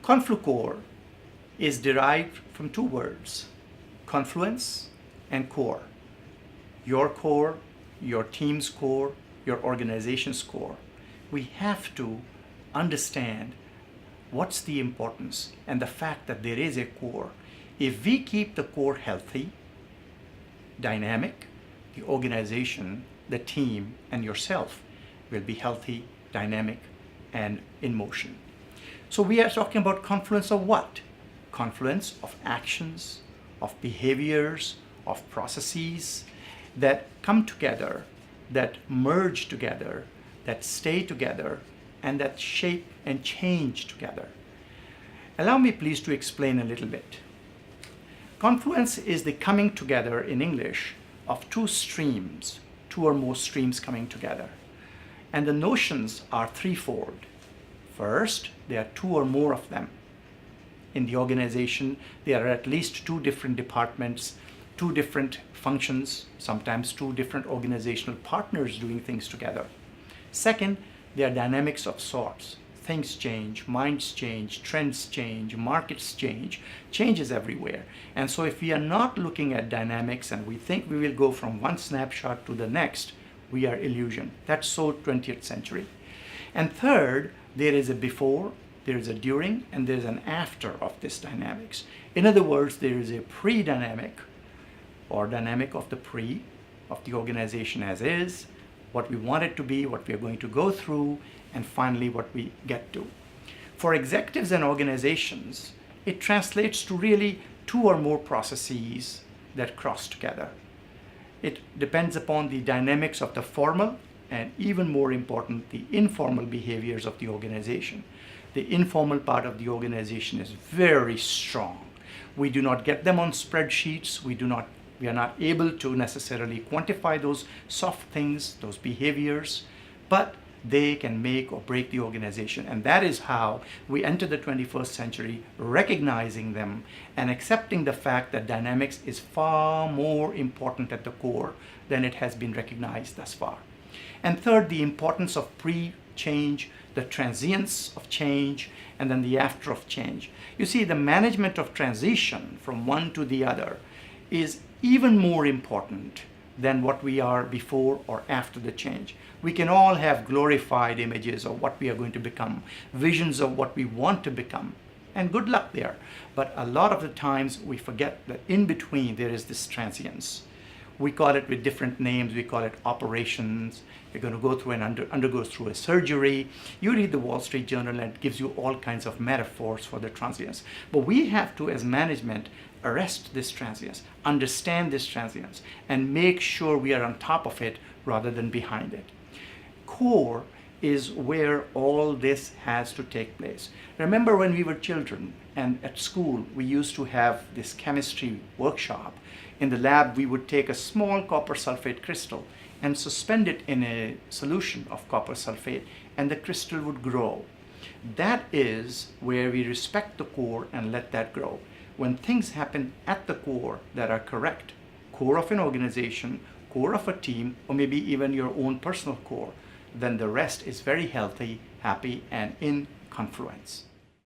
Conflucore is derived from two words, confluence and core. Your core, your team's core, your organization's core. We have to understand what's the importance and the fact that there is a core. If we keep the core healthy, dynamic, the organization, the team, and yourself will be healthy, dynamic, and in motion. So we are talking about confluence of what? Confluence of actions, of behaviors, of processes that come together, that merge together, that stay together, and that shape and change together. Allow me please to explain a little bit. Confluence is the coming together in English of two streams, two or more streams coming together. And the notions are threefold. First, there are two or more of them. In the organization, there are at least two different departments, two different functions, sometimes two different organizational partners doing things together. Second, there are dynamics of sorts. Things change, minds change, trends change, markets change, changes everywhere. And so if we are not looking at dynamics and we think we will go from one snapshot to the next, we are illusion. That's so 20th century. And third, there is a before, there is a during, and there is an after of this dynamics. In other words, there is a pre-dynamic or dynamic of the pre, of the organization as is, what we want it to be, what we are going to go through, and finally what we get to. For executives and organizations, it translates to really two or more processes that cross together. It depends upon the dynamics of the formal and, even more important, the informal behaviors of the organization. The informal part of the organization is very strong. We do not get them on spreadsheets. We are not able to necessarily quantify those soft things, those behaviors, but they can make or break the organization. And that is how we enter the 21st century, recognizing them and accepting the fact that dynamics is far more important at the core than it has been recognized thus far. And third, the importance of pre-change, the transience of change, and then the after of change. You see, the management of transition from one to the other is even more important than what we are before or after the change. We can all have glorified images of what we are going to become, visions of what we want to become, and good luck there. But a lot of the times we forget that in between there is this transience. We call it with different names. We call it operations. You're going to go through and undergo through a surgery. You read the Wall Street Journal and it gives you all kinds of metaphors for the transience. But we have to, as management, arrest this transience, understand this transience, and make sure we are on top of it rather than behind it. Core is where all this has to take place. Remember when we were children and at school, we used to have this chemistry workshop. In the lab, we would take a small copper sulfate crystal and suspend it in a solution of copper sulfate, and the crystal would grow. That is where we respect the core and let that grow. When things happen at the core that are correct, core of an organization, core of a team, or maybe even your own personal core, then the rest is very healthy, happy, and in confluence.